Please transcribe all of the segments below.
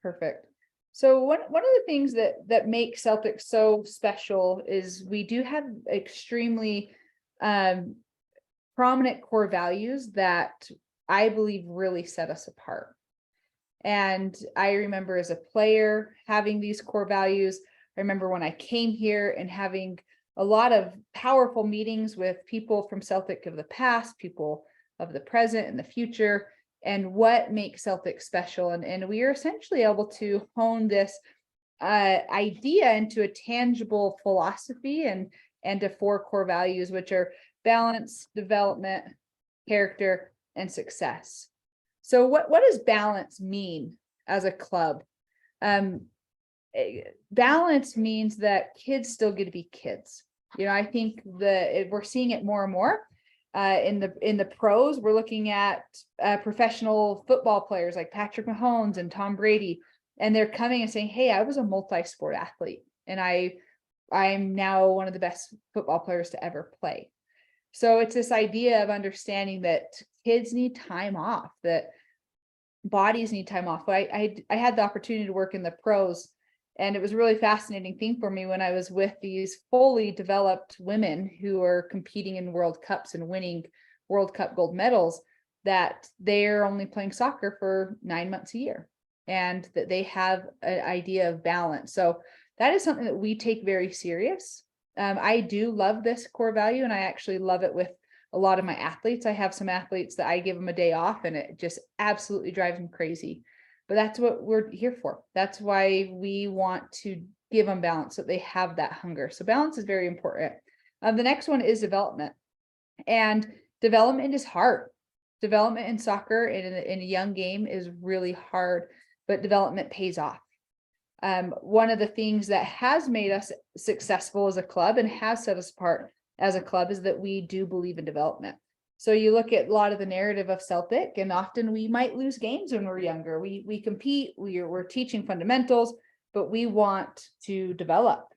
Perfect. So one of the things that makes Celtic so special is we do have extremely um, prominent core values that I believe really set us apart. And I remember as a player having these core values. I remember when I came here and having a lot of powerful meetings with people from Celtic of the past, people of the present and the future, and what makes Celtic special. And we are essentially able to hone this idea into a tangible philosophy and to four core values, which are balance, development, character, and success. So what does balance mean as a club? Balance means that kids still get to be kids. I think we're seeing it more and more in the pros. We're looking at professional football players like Patrick Mahomes and Tom Brady, and they're coming and saying, "Hey, I was a multi-sport athlete, and I'm now one of the best football players to ever play." So it's this idea of understanding that kids need time off, that bodies need time off. But I had the opportunity to work in the pros, and it was a really fascinating thing for me when I was with these fully developed women who are competing in World Cups and winning World Cup gold medals, that they're only playing soccer for 9 months a year, and that they have an idea of balance. So that is something that we take very serious. I do love this core value, and I actually love it with a lot of my athletes. I have some athletes that I give them a day off and it just absolutely drives them crazy. But that's what we're here for. That's why we want to give them balance, so they have that hunger. So balance is very important. The next one is development. And development is hard. Development in soccer in a young game is really hard, but development pays off. One of the things that has made us successful as a club and has set us apart as a club is that we do believe in development. So you look at a lot of the narrative of Celtic, and often we might lose games when we're younger. We compete, we're teaching fundamentals, but we want to develop.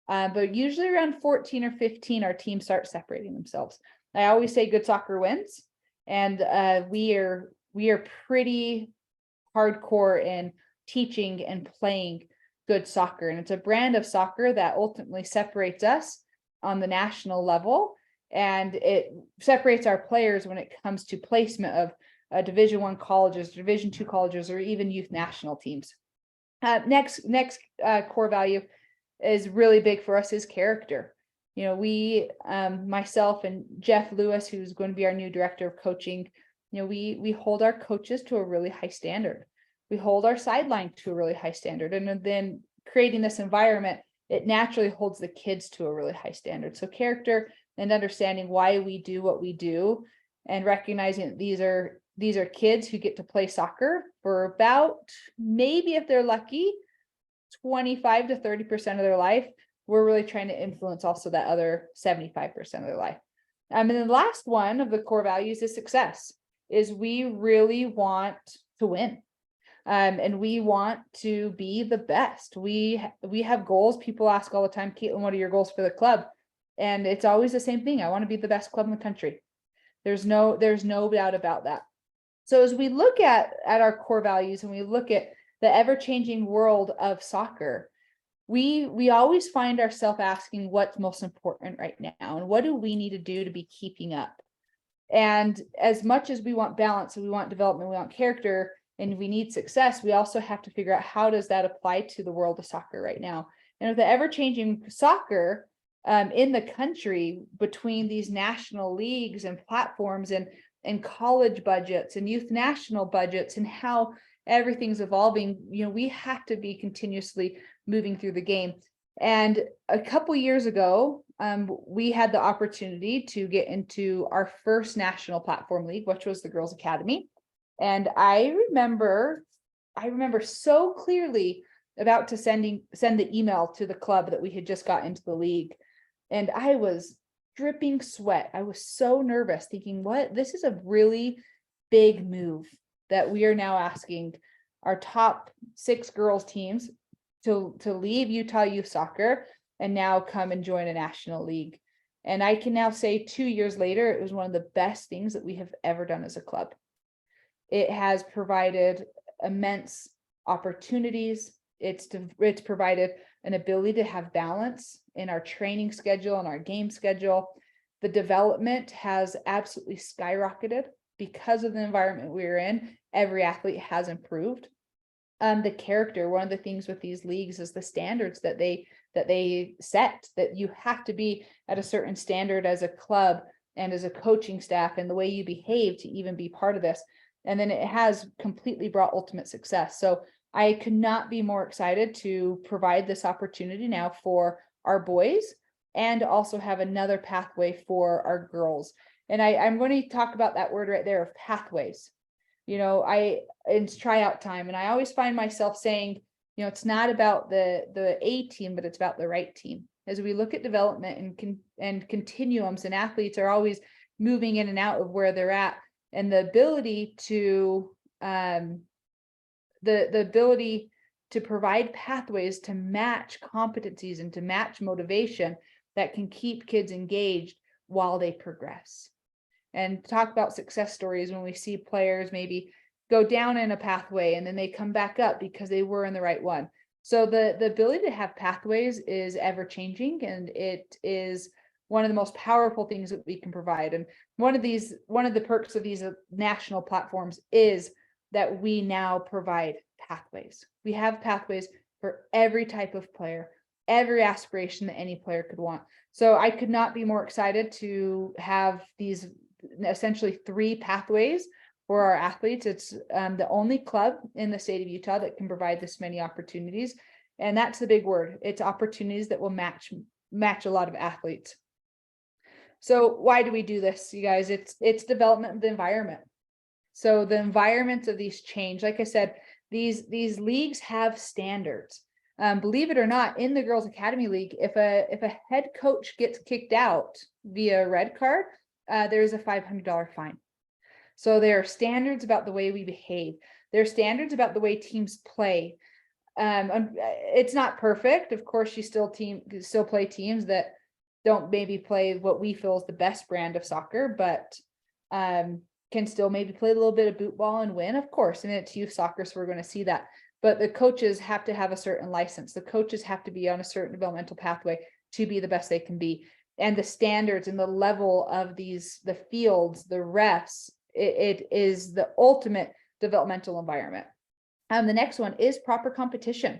But usually around 14 or 15, our teams start separating themselves. I always say good soccer wins, and we are pretty hardcore in teaching and playing good soccer. And it's a brand of soccer that ultimately separates us on the national level, and it separates our players when it comes to placement of Division I colleges, Division II colleges, or even youth national teams. Next core value is really big for us is character. We, myself and Jeff Lewis, who's going to be our new director of coaching, we hold our coaches to a really high standard. We hold our sideline to a really high standard, and then creating this environment, it naturally holds the kids to a really high standard. So character and understanding why we do what we do, and recognizing that these are kids who get to play soccer for about, maybe if they're lucky, 25 to 30% of their life. We're really trying to influence also that other 75% of their life. And then the last one of the core values is success, is we really want to win. And we want to be the best. We have goals. People ask all the time, Caitlin, what are your goals for the club? And it's always the same thing. I want to be the best club in the country. There's no doubt about that. So as we look at our core values and we look at the ever-changing world of soccer, we always find ourselves asking what's most important right now, and what do we need to do to be keeping up? And as much as we want balance and we want development, we want character, and we need success, we also have to figure out how does that apply to the world of soccer right now. And with the ever-changing soccer in the country, between these national leagues and platforms and college budgets and youth national budgets and how everything's evolving, we have to be continuously moving through the game. And a couple years ago, we had the opportunity to get into our first national platform league, which was the Girls Academy. And I remember so clearly about to send the email to the club that we had just got into the league. And I was dripping sweat. I was so nervous, thinking, this is a really big move that we are now asking our top 6 girls teams to leave Utah Youth Soccer and now come and join a national league. And I can now say 2 years later, it was one of the best things that we have ever done as a club. It has provided immense opportunities. It's provided an ability to have balance in our training schedule and our game schedule. The development has absolutely skyrocketed because of the environment we're in. Every athlete has improved. The character, one of the things with these leagues is the standards that they set, that you have to be at a certain standard as a club and as a coaching staff, and the way you behave to even be part of this. And then it has completely brought ultimate success. So I could not be more excited to provide this opportunity now for our boys, and also have another pathway for our girls. And I'm going to talk about that word right there of pathways. It's tryout time, and I always find myself saying, it's not about the A team, but it's about the right team. As we look at development and continuums, and athletes are always moving in and out of where they're at, and the ability to the ability to provide pathways to match competencies and to match motivation that can keep kids engaged while they progress. And talk about success stories when we see players maybe go down in a pathway and then they come back up because they were in the right one. So the ability to have pathways is ever changing, and it is one of the most powerful things that we can provide. And one of the perks of these national platforms is that we now provide pathways. We have pathways for every type of player, every aspiration that any player could want. So I could not be more excited to have these essentially 3 pathways for our athletes. It's the only club in the state of Utah that can provide this many opportunities. And that's the big word. It's opportunities that will match a lot of athletes. So why do we do this, you guys? It's development of the environment. So the environments of these change. Like I said, these leagues have standards. Believe it or not, in the Girls Academy League, if a head coach gets kicked out via red card, there's a $500 fine. So there are standards about the way we behave. There are standards about the way teams play. It's not perfect. Of course, you still play teams that don't maybe play what we feel is the best brand of soccer, but can still maybe play a little bit of boot ball and win, of course. And it's youth soccer, so we're going to see that. But the coaches have to have a certain license. The coaches have to be on a certain developmental pathway to be the best they can be. And the standards and the level of the fields, the refs, it is the ultimate developmental environment. The next one is proper competition.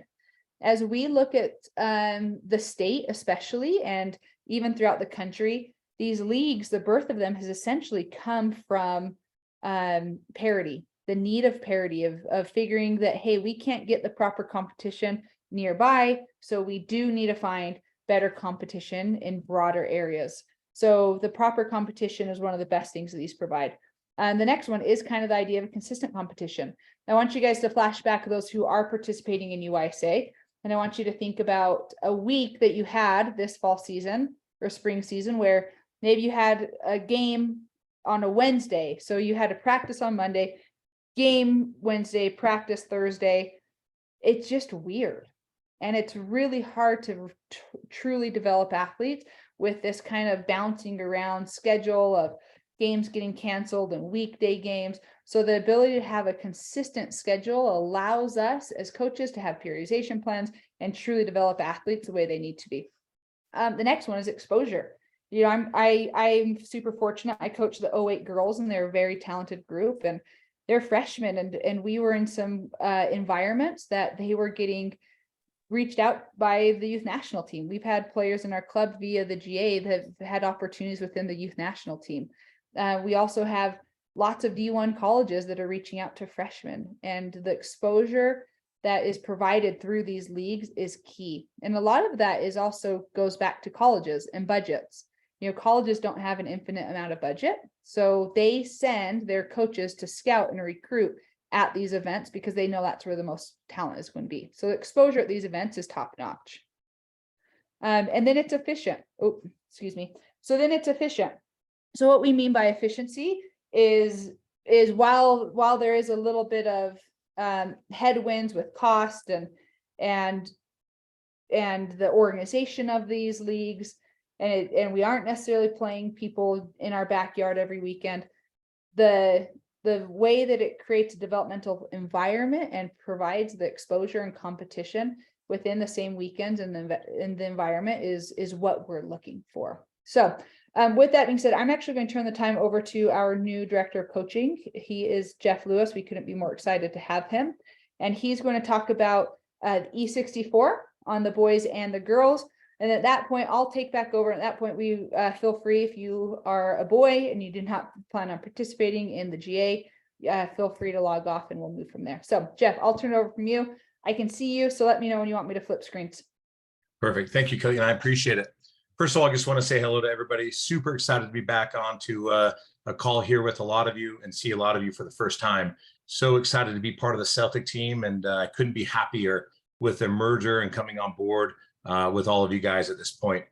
As we look at the state especially, and even throughout the country, these leagues, the birth of them has essentially come from parity, the need of parity, of figuring that, hey, we can't get the proper competition nearby, so we do need to find better competition in broader areas. So the proper competition is one of the best things that these provide. And the next one is kind of the idea of consistent competition. I want you guys to flash back those who are participating in UISA, and I want you to think about a week that you had this fall season or spring season where maybe you had a game on a Wednesday. So you had a practice on Monday, game Wednesday, practice Thursday. It's just weird. And it's really hard to truly develop athletes with this kind of bouncing around schedule of games getting canceled and weekday games. So the ability to have a consistent schedule allows us as coaches to have periodization plans and truly develop athletes the way they need to be. The next one is exposure. I'm super fortunate. I coach the 08 girls, and they're a very talented group, and they're freshmen, and we were in some environments that they were getting reached out by the youth national team. We've had players in our club via the GA that have had opportunities within the youth national team. We also have lots of D1 colleges that are reaching out to freshmen, and the exposure that is provided through these leagues is key. And a lot of that is also goes back to colleges and budgets. Colleges don't have an infinite amount of budget, so they send their coaches to scout and recruit at these events because they know that's where the most talent is going to be. So the exposure at these events is top notch. And then it's efficient. Oh, excuse me. So then it's efficient. So what we mean by efficiency is while there is a little bit of headwinds with cost and the organization of these leagues, and we aren't necessarily playing people in our backyard every weekend, the the way that it creates a developmental environment and provides the exposure and competition within the same weekends and in the environment is what we're looking for. So with that being said, I'm actually going to turn the time over to our new director of coaching. He is Jeff Lewis. We couldn't be more excited to have him. And he's going to talk about E64 on the boys and the girls. And at that point, I'll take back over. At that point, we feel free, if you are a boy and you did not plan on participating in the GA, feel free to log off and we'll move from there. So Jeff, I'll turn it over from you. I can see you, so let me know when you want me to flip screens. Perfect. Thank you, Kelly, and I appreciate it. First of all, I just want to say hello to everybody. Super excited to be back on to a call here with a lot of you and see a lot of you for the first time. So excited to be part of the Celtic team, and I couldn't be happier with the merger and coming on board with all of you guys at this point.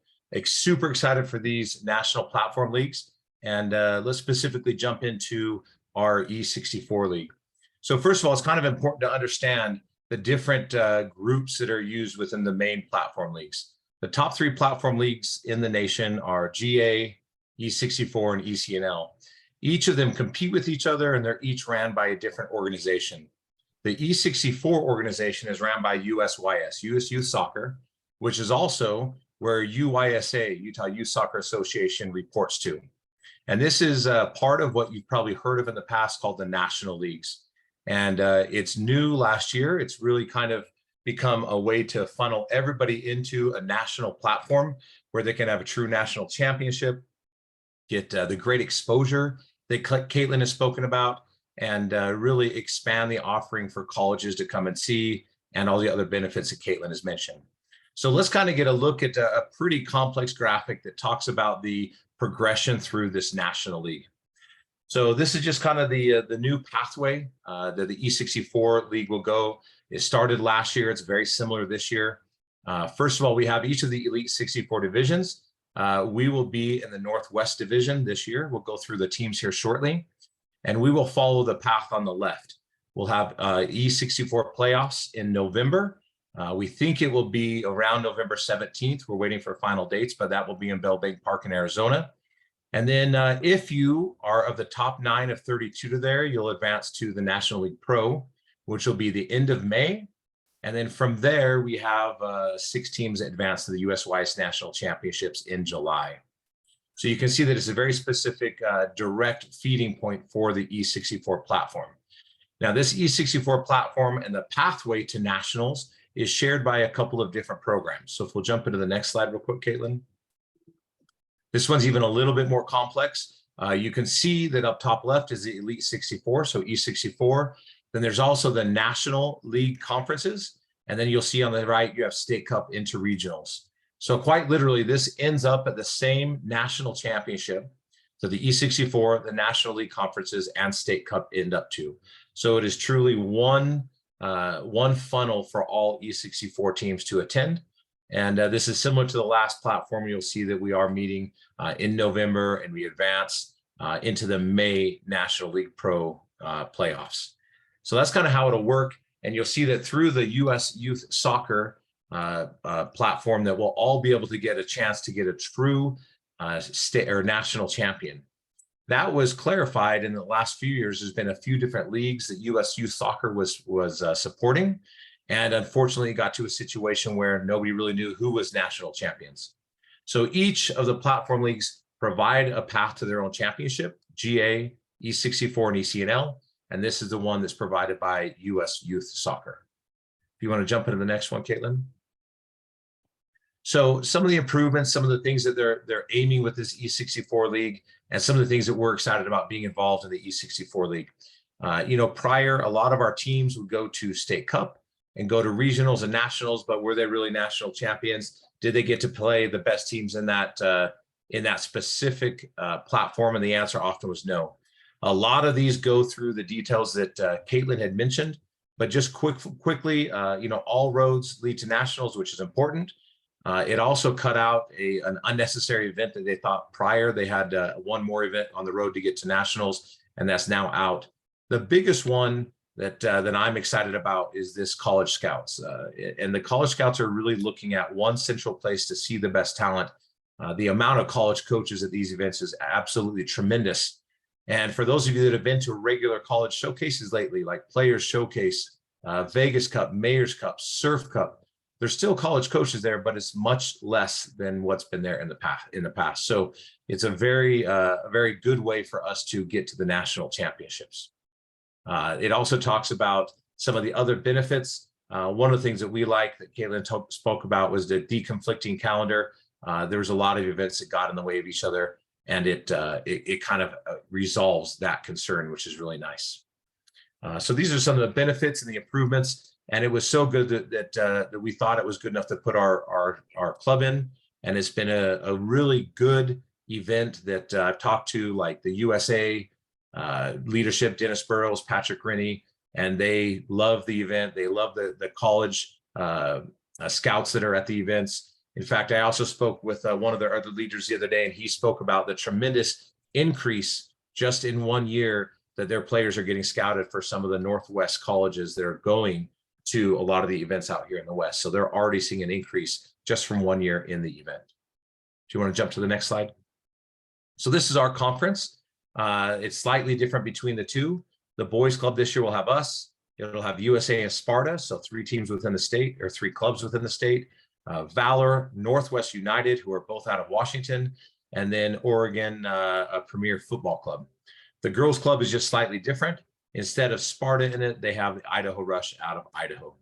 Super excited for these national platform leagues, and let's specifically jump into our E64 league. So first of all, it's kind of important to understand the different groups that are used within the main platform leagues. The top 3 platform leagues in the nation are GA, E64, and ECNL. Each of them compete with each other, and they're each ran by a different organization. The E64 organization is ran by USYS, US Youth Soccer, which is also where UYSA, Utah Youth Soccer Association, reports to. And this is part of what you've probably heard of in the past called the National Leagues. And it's new last year. It's really kind of become a way to funnel everybody into a national platform where they can have a true national championship, get the great exposure that Caitlin has spoken about, and really expand the offering for colleges to come and see, and all the other benefits that Caitlin has mentioned. So let's kind of get a look at a pretty complex graphic that talks about the progression through this national league. So this is just kind of the new pathway that the E64 league will go. It started last year. It's very similar this year. First of all, we have each of the Elite 64 divisions. We will be in the Northwest Division this year. We'll go through the teams here shortly, and we will follow the path on the left. We'll have E64 playoffs in November. We think it will be around November 17th. We're waiting for final dates, but that will be in Bell Bank Park in Arizona. And then if you are of the top 9 of 32 to there, you'll advance to the National League Pro, which will be the end of May. And then from there, we have 6 teams advance to the USYS National Championships in July. So you can see that it's a very specific direct feeding point for the E64 platform. Now, this E64 platform and the pathway to nationals is shared by a couple of different programs. So if we'll jump into the next slide real quick, Caitlin. This one's even a little bit more complex. You can see that up top left is the Elite 64, so E64. Then there's also the National League conferences. And then you'll see on the right, you have State Cup interregionals. So quite literally, this ends up at the same national championship. So the E64, the National League conferences, and State Cup end up to. So it is truly one funnel for all E64 teams to attend. And this is similar to the last platform. You'll see that we are meeting in November, and we advance into the May National League Pro playoffs. So that's kind of how it'll work. And you'll see that through the US Youth Soccer platform that we'll all be able to get a chance to get a true state or national champion. That was clarified in the last few years. There's been a few different leagues that US Youth Soccer was supporting. And unfortunately, it got to a situation where nobody really knew who was national champions. So each of the platform leagues provide a path to their own championship, GA, E64, and ECNL. And this is the one that's provided by US Youth Soccer. If you want to jump into the next one, Caitlin. So some of the improvements, some of the things that they're aiming with this E64 league, and some of the things that we're excited about being involved in the E64 league. Prior, a lot of our teams would go to State Cup and go to regionals and nationals, but were they really national champions? Did they get to play the best teams in that specific platform? And the answer often was no. A lot of these go through the details that Caitlin had mentioned, but just quickly, all roads lead to nationals, which is important. It also cut out an unnecessary event that they thought prior. They had one more event on the road to get to nationals, and that's now out. The biggest one that I'm excited about is this College Scouts. And the College Scouts are really looking at one central place to see the best talent. The amount of college coaches at these events is absolutely tremendous. And for those of you that have been to regular college showcases lately, like Players Showcase, Vegas Cup, Mayor's Cup, Surf Cup, there's still college coaches there, but it's much less than what's been there in the past. So it's a very good way for us to get to the national championships. It also talks about some of the other benefits. One of the things that we like that Caitlin spoke about was the deconflicting calendar. There was a lot of events that got in the way of each other, and it kind of resolves that concern, which is really nice. So these are some of the benefits and the improvements. And it was so good that we thought it was good enough to put our club in. And it's been a really good event that I've talked to, like the USA leadership, Dennis Burrows, Patrick Rennie, and they love the event. They love the college scouts that are at the events. In fact, I also spoke with one of their other leaders the other day, and he spoke about the tremendous increase just in 1 year that their players are getting scouted for some of the Northwest colleges that are going to a lot of the events out here in the West. So they're already seeing an increase just from 1 year in the event. Do you want to jump to the next slide? So this is our conference. It's slightly different between the two. The boys club this year will have us. It'll have USA and Sparta, so 3 teams within the state, or 3 clubs within the state. Valor, Northwest United, who are both out of Washington, and then Oregon, a premier football club. The girls club is just slightly different. Instead of Sparta in it, they have the Idaho Rush out of Idaho.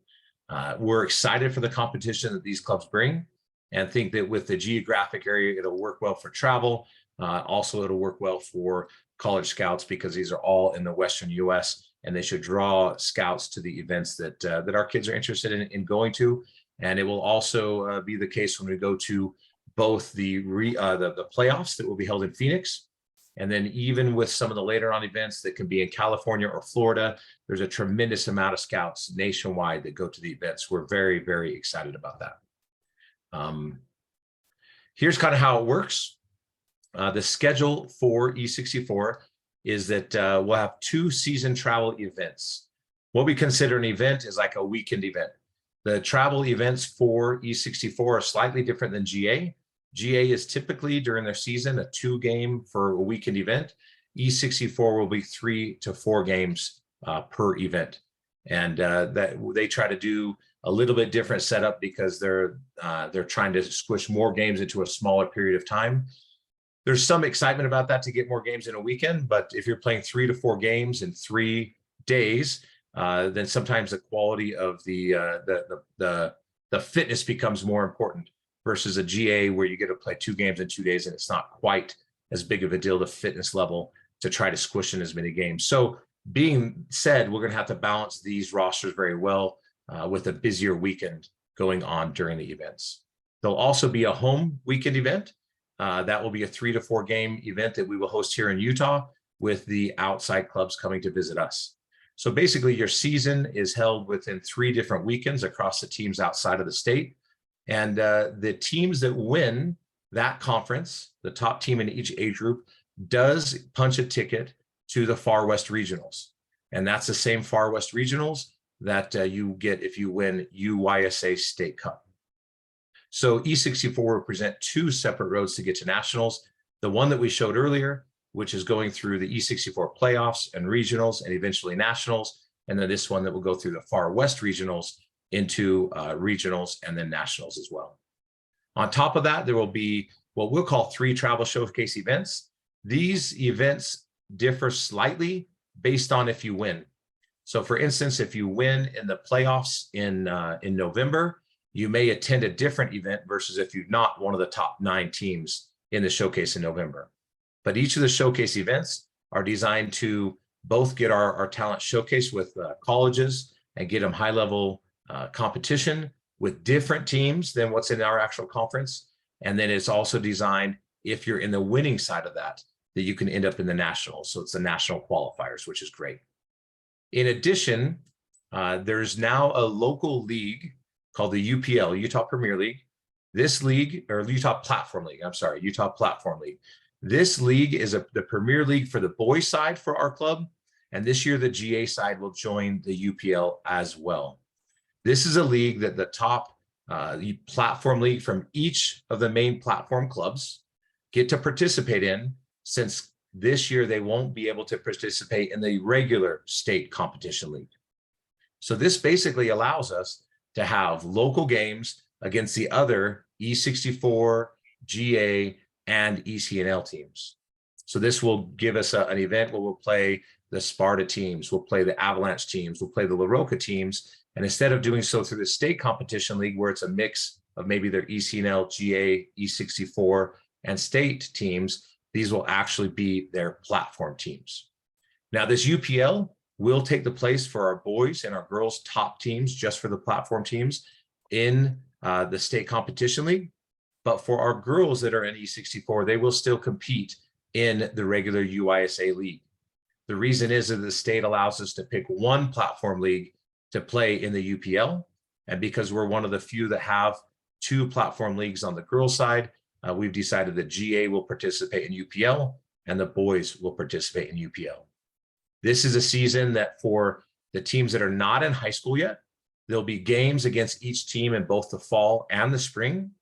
We're excited for the competition that these clubs bring, and think that with the geographic area, it'll work well for travel. Also, it'll work well for college scouts, because these are all in the Western US, and they should draw scouts to the events that our kids are interested in going to. And it will also be the case when we go to both the playoffs that will be held in Phoenix. And then even with some of the later on events that can be in California or Florida, there's a tremendous amount of scouts nationwide that go to the events. We're very, very excited about that. Here's kind of how it works. The schedule for E64 is that we'll have 2 season travel events. What we consider an event is like a weekend event. The travel events for E64 are slightly different than GA. GA is typically during their season a 2-game for a weekend event. E64 will be 3 to 4 games per event, and that they try to do a little bit different setup because they're trying to squish more games into a smaller period of time. There's some excitement about that to get more games in a weekend, but if you're playing 3 to 4 games in 3 days, then sometimes the quality of the fitness becomes more important, versus a GA where you get to play 2 games in 2 days, and it's not quite as big of a deal, the fitness level, to try to squish in as many games. So being said, we're going to have to balance these rosters very well with a busier weekend going on during the events. There'll also be a home weekend event. That will be a 3 to 4 game event that we will host here in Utah, with the outside clubs coming to visit us. So basically your season is held within 3 different weekends across the teams outside of the state. And the teams that win that conference, the top team in each age group, does punch a ticket to the Far West Regionals. And that's the same Far West Regionals that you get if you win UYSA State Cup. So E64 will present 2 separate roads to get to nationals. The one that we showed earlier, which is going through the E64 playoffs and regionals and eventually nationals. And then this one that will go through the Far West Regionals into regionals and then nationals as well. On top of that, there will be what we'll call 3 travel showcase events. These events differ slightly based on if you win. So for instance, if you win in the playoffs in November, you may attend a different event versus if you're not one of the top 9 teams in the showcase in November. But each of the showcase events are designed to both get our talent showcase with colleges and get them high-level competition with different teams than what's in our actual conference. And then it's also designed, if you're in the winning side of that you can end up in the nationals. So it's the national qualifiers, which is great. In addition, there's now a local league called the UPL, Utah Premier League. This league, or Utah Platform League, I'm sorry, Utah Platform League. This league is the premier league for the boys side for our club. And this year, the GA side will join the UPL as well. This is a league that the top platform league from each of the main platform clubs get to participate in, since this year they won't be able to participate in the regular state competition league. So this basically allows us to have local games against the other E64, GA, and ECNL teams. So this will give us an event where we'll play the Sparta teams, we'll play the Avalanche teams, we'll play the La Roca teams. And instead of doing so through the state competition league, where it's a mix of maybe their ECNL, GA, E64, and state teams, these will actually be their platform teams. Now, this UPL will take the place for our boys and our girls top teams, just for the platform teams in the state competition league. But for our girls that are in E64, they will still compete in the regular UISA league. The reason is that the state allows us to pick one platform league to play in the UPL. And because we're one of the few that have two platform leagues on the girls' side, we've decided that GA will participate in UPL and the boys will participate in UPL. This is a season that for the teams that are not in high school yet, there'll be games against each team in both the fall and the spring.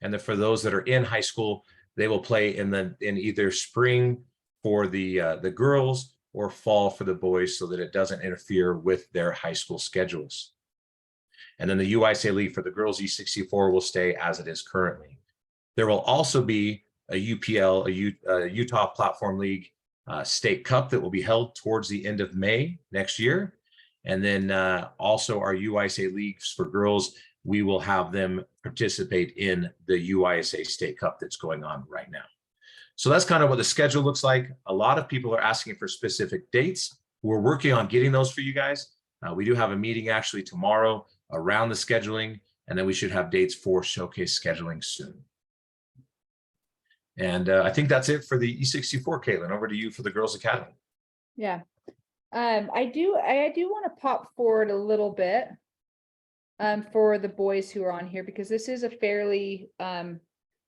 And then for those that are in high school, they will play in either spring for the girls or fall for the boys, so that it doesn't interfere with their high school schedules. And then the UISA League for the girls E64 will stay as it is currently. There will also be a UPL, a Utah Platform League State Cup that will be held towards the end of May next year. And then also our UISA leagues for girls, we will have them participate in the UISA State Cup that's going on right now. So that's kind of what the schedule looks like. A lot of people are asking for specific dates. We're working on getting those for you guys. We do have a meeting actually tomorrow around the scheduling, and then we should have dates for showcase scheduling soon. And I think that's it for the E64, Caitlin. Over to you for the Girls Academy. Yeah. I do want to pop forward a little bit for the boys who are on here, because this is a fairly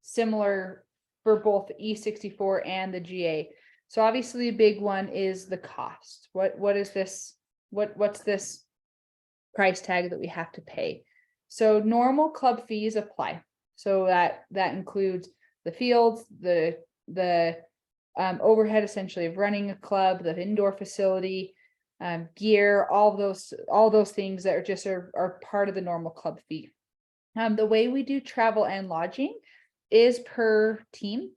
similar for both E64 and the GA. So obviously a big one is the cost. What is this? What's this price tag that we have to pay? So normal club fees apply. So that includes the fields, the overhead essentially of running a club, the indoor facility, gear, all those things that are part of the normal club fee. The way we do travel and lodging is per team.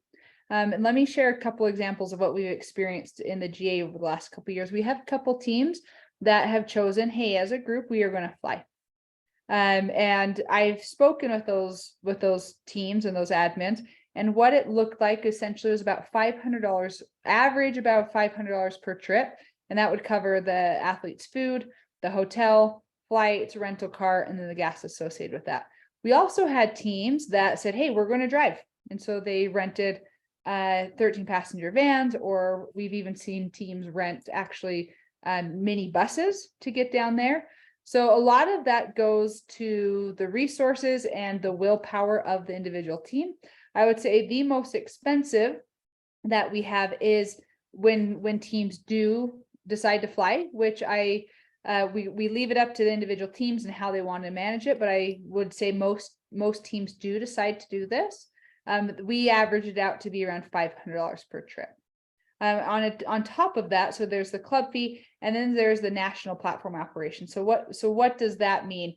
And let me share a couple examples of what we've experienced in the GA over the last couple of years. We have a couple teams that have chosen, hey, as a group, we are going to fly. And I've spoken with those teams and those admins, and what it looked like essentially was about $500, average about $500 per trip. And that would cover the athlete's food, the hotel, flights, rental car, and then the gas associated with that. We also had teams that said, hey, we're going to drive. And so they rented 13 passenger vans, or we've even seen teams rent actually mini buses to get down there. So a lot of that goes to the resources and the willpower of the individual team. I would say the most expensive that we have is when teams do decide to fly, which we leave it up to the individual teams and how they want to manage it. But I would say most teams do decide to do this. We average it out to be around $500 per trip. On top of that, so there's the club fee, and then there's the national platform operation. So what does that mean?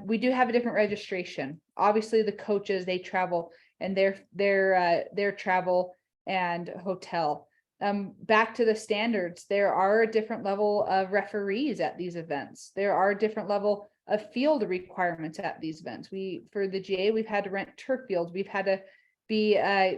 We do have a different registration. Obviously, the coaches, they travel, and their travel and hotel. Back to the standards, there are a different level of referees at these events. There are a different level of field requirements at these events. For the GA, we've had to rent turf fields. We've had to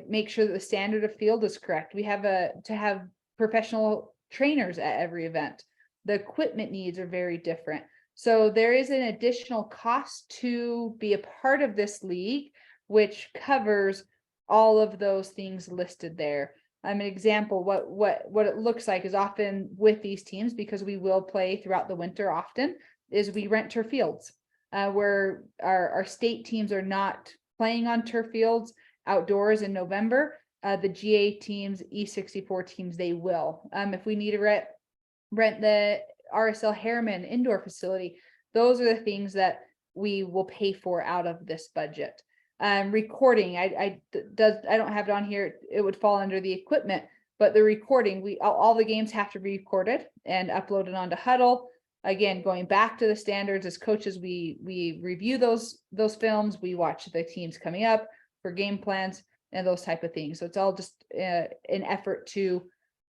make sure that the standard of field is correct. We have to have professional trainers at every event. The equipment needs are very different. So there is an additional cost to be a part of this league, which covers all of those things listed there. An example, what it looks like is often with these teams, because we will play throughout the winter often, is we rent turf fields where our state teams are not playing on turf fields outdoors in November. The GA teams, E64 teams, they will. If we need to rent the RSL Harriman indoor facility, those are the things that we will pay for out of this budget. Recording, I don't have it on here. It would fall under the equipment, but the recording, all the games have to be recorded and uploaded onto Huddle. Again, going back to the standards as coaches, we review those films, we watch the teams coming up for game plans and those type of things. So it's all just an effort to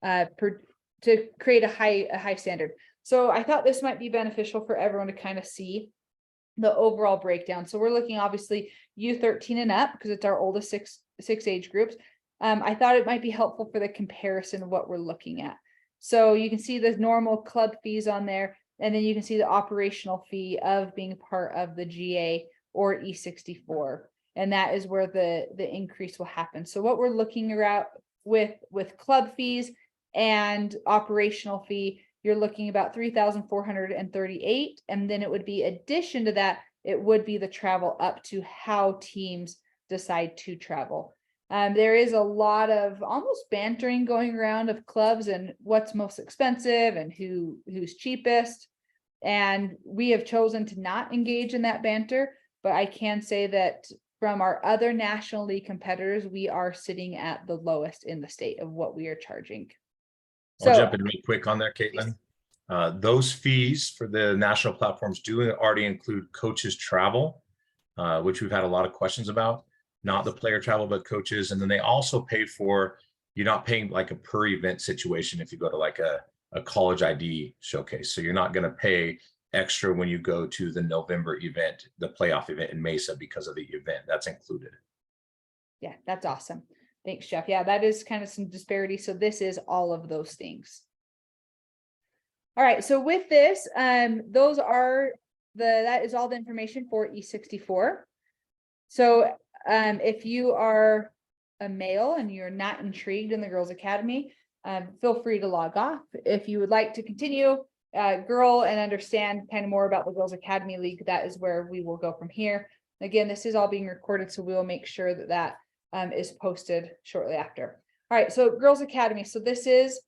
create a high standard. So I thought this might be beneficial for everyone to kind of see the overall breakdown. So we're looking obviously U13 and up because it's our oldest six age groups. I thought it might be helpful for the comparison of what we're looking at. So you can see the normal club fees on there, and then you can see the operational fee of being part of the GA or E64. And that is where the increase will happen. So what we're looking at with club fees and operational fee, you're looking about 3,438. And then it would be addition to that, it would be the travel up to how teams decide to travel. There is a lot of almost bantering going around of clubs and what's most expensive and who's cheapest. And we have chosen to not engage in that banter, but I can say that from our other National League competitors, we are sitting at the lowest in the state of what we are charging. I'll jump in real quick on there, Caitlin. Those fees for the national platforms do already include coaches' travel, which we've had a lot of questions about. Not the player travel, but coaches. And then they also pay for, you're not paying like a per event situation if you go to like a college ID showcase. So you're not going to pay extra when you go to the November event, the playoff event in Mesa because of the event. That's included. Yeah, that's awesome. Thanks, Jeff. Yeah, that is kind of some disparity. So this is all of those things. All right. So with this, that is all the information for E64. So if you are a male and you're not intrigued in the Girls Academy, feel free to log off. If you would like to continue girl and understand kind of more about the Girls Academy League, that is where we will go from here. Again, this is all being recorded, so we will make sure that is posted shortly after. All right, so Girls Academy. So this is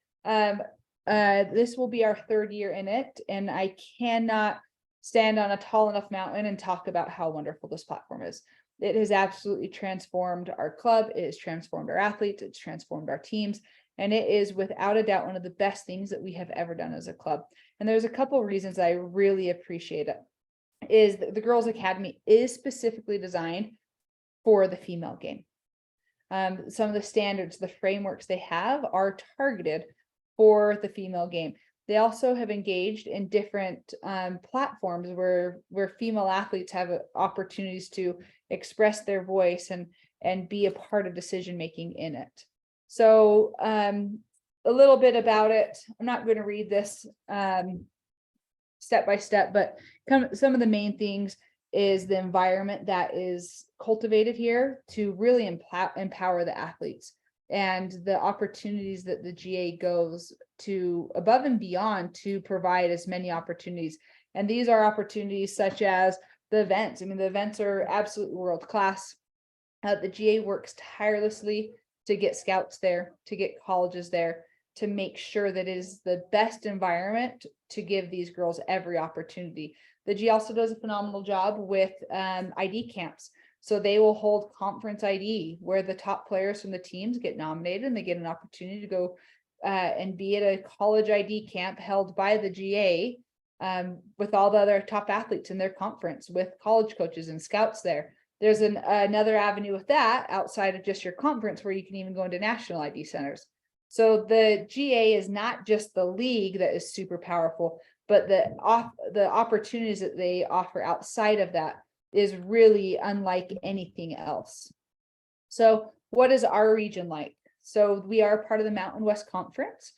this will be our third year in it, and I cannot stand on a tall enough mountain and talk about how wonderful this platform is. It has absolutely transformed our club. It has transformed our athletes. It's transformed our teams. And it is without a doubt one of the best things that we have ever done as a club. And there's a couple of reasons I really appreciate it. Is that the Girls Academy is specifically designed for the female game. Some of the standards, the frameworks they have are targeted for the female game. They also have engaged in different platforms where female athletes have opportunities to express their voice and be a part of decision making in it. So a little bit about it. I'm not going to read this step by step, but some of the main things is the environment that is cultivated here to really empower the athletes, and the opportunities that the GA goes to above and beyond to provide as many opportunities. And these are opportunities such as the events. I mean, the events are absolutely world class. The GA works tirelessly to get scouts there, to get colleges there, to make sure that it is the best environment to give these girls every opportunity. The GA also does a phenomenal job with ID camps. So they will hold conference ID where the top players from the teams get nominated and they get an opportunity to go and be at a college ID camp held by the GA with all the other top athletes in their conference, with college coaches and scouts there. There's another avenue with that outside of just your conference where you can even go into national ID centers. So the GA is not just the league that is super powerful, but the opportunities that they offer outside of that is really unlike anything else. So what is our region like? So we are part of the Mountain West Conference.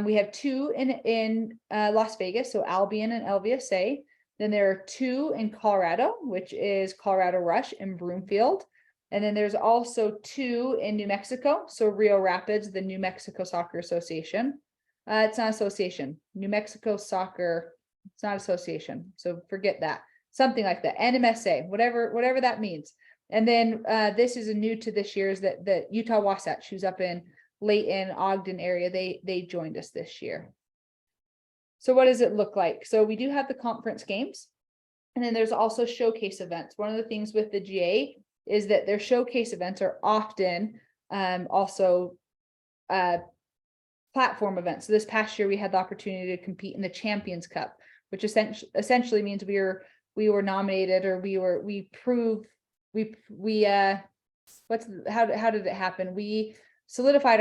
We have two in Las Vegas, so Albion and LVSA. Then there are two in Colorado, which is Colorado Rush and Broomfield. And then there's also two in New Mexico. So Rio Rapids, the New Mexico Soccer Association. It's not association. New Mexico Soccer, it's not association. So forget that. Something like that. NMSA, whatever that means. And then this is a new to this year is that Utah Wasatch, who's up in Layton, Ogden area, they joined us this year. So what does it look like? So we do have the conference games, and then there's also showcase events. One of the things with the GA is that their showcase events are often also platform events. So this past year we had the opportunity to compete in the Champions Cup, which essentially means we were nominated, or how did it happen? We solidified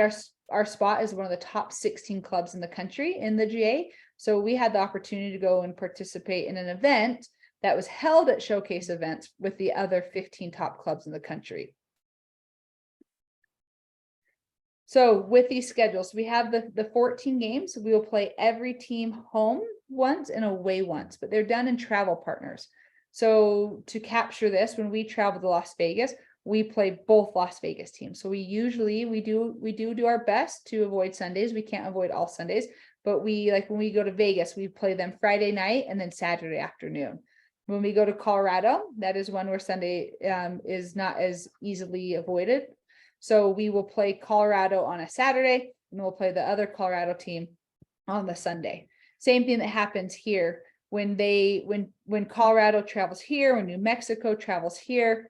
our spot as one of the top 16 clubs in the country in the GA. So we had the opportunity to go and participate in an event that was held at showcase events with the other 15 top clubs in the country. So with these schedules, we have the 14 games. We will play every team home once and away once, but they're done in travel partners. So to capture this, when we travel to Las Vegas, we play both Las Vegas teams. So we do our best to avoid Sundays. We can't avoid all Sundays, but when we go to Vegas, we play them Friday night and then Saturday afternoon. When we go to Colorado, that is one where Sunday is not as easily avoided. So we will play Colorado on a Saturday, and we'll play the other Colorado team on the Sunday. Same thing that happens here when Colorado travels here, when New Mexico travels here,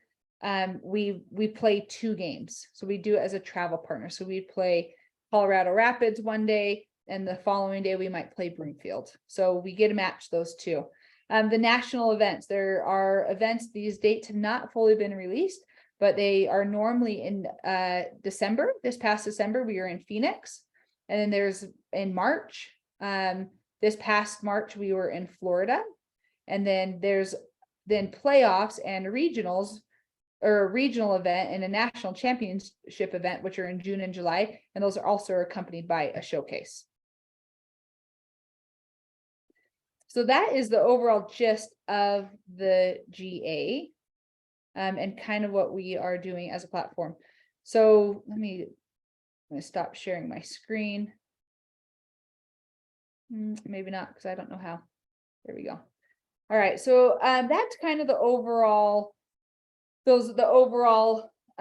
we play 2 games. So we do it as a travel partner. So we play Colorado Rapids one day, and the following day we might play Broomfield. So we get to match those 2. The national events, there are events, these dates have not fully been released, but they are normally in December. This past December, we were in Phoenix. And then there's in March, this past March, we were in Florida. And then there's playoffs and regionals, or a regional event and a national championship event, which are in June and July. And those are also accompanied by a showcase. So that is the overall gist of the GA. And kind of what we are doing as a platform. So I'm going to stop sharing my screen. Maybe not, because I don't know how. There we go. All right, so that's kind of the overall,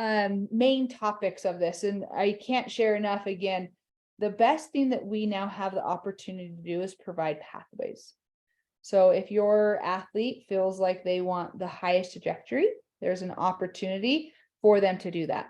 main topics of this. And I can't share enough. Again, the best thing that we now have the opportunity to do is provide pathways. So if your athlete feels like they want the highest trajectory, there's an opportunity for them to do that.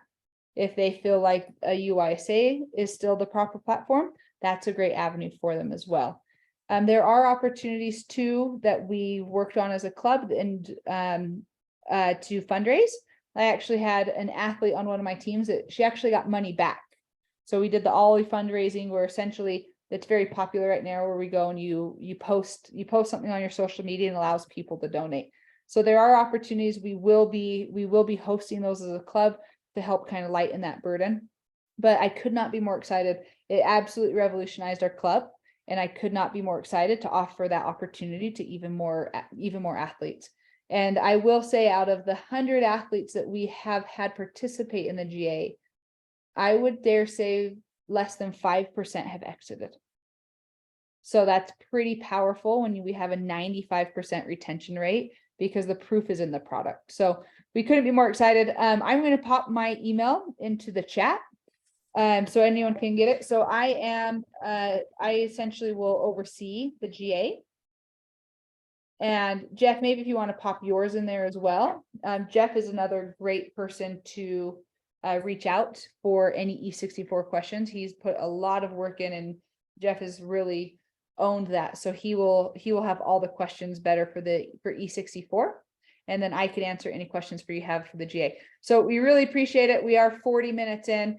If they feel like a UISA is still the proper platform, that's a great avenue for them as well. There are opportunities too that we worked on as a club and to fundraise. I actually had an athlete on one of my teams that she actually got money back. So we did the Ollie fundraising, where essentially it's very popular right now, where we go and you post something on your social media and allows people to donate. So there are opportunities. We will be hosting those as a club to help kind of lighten that burden. But I could not be more excited. It absolutely revolutionized our club, and I could not be more excited to offer that opportunity to even more athletes. And I will say, out of the 100 athletes that we have had participate in the GA, I would dare say less than 5% have exited. So that's pretty powerful when we have a 95% retention rate, because the proof is in the product. So we couldn't be more excited. I'm going to pop my email into the chat so anyone can get it. So I essentially will oversee the GA. And Jeff, maybe if you want to pop yours in there as well. Jeff is another great person to reach out for any E64 questions. He's put a lot of work in, and Jeff has really owned that. So he will have all the questions better for E64. And then I can answer any questions you have for the GA. So we really appreciate it. We are 40 minutes in.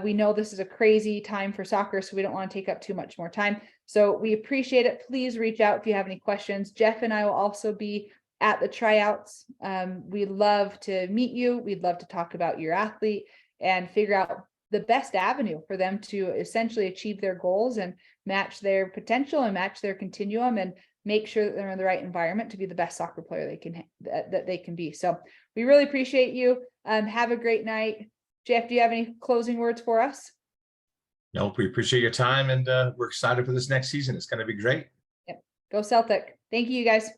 We know this is a crazy time for soccer, so we don't want to take up too much more time. So we appreciate it. Please reach out if you have any questions. Jeff and I will also be at the tryouts. We'd love to meet you. We'd love to talk about your athlete and figure out the best avenue for them to essentially achieve their goals and match their potential and match their continuum, and make sure that they're in the right environment to be the best soccer player that they can be. So we really appreciate you. Have a great night. Jeff, do you have any closing words for us? Nope, we appreciate your time, and we're excited for this next season. It's going to be great. Yep. Go Celtic. Thank you, guys.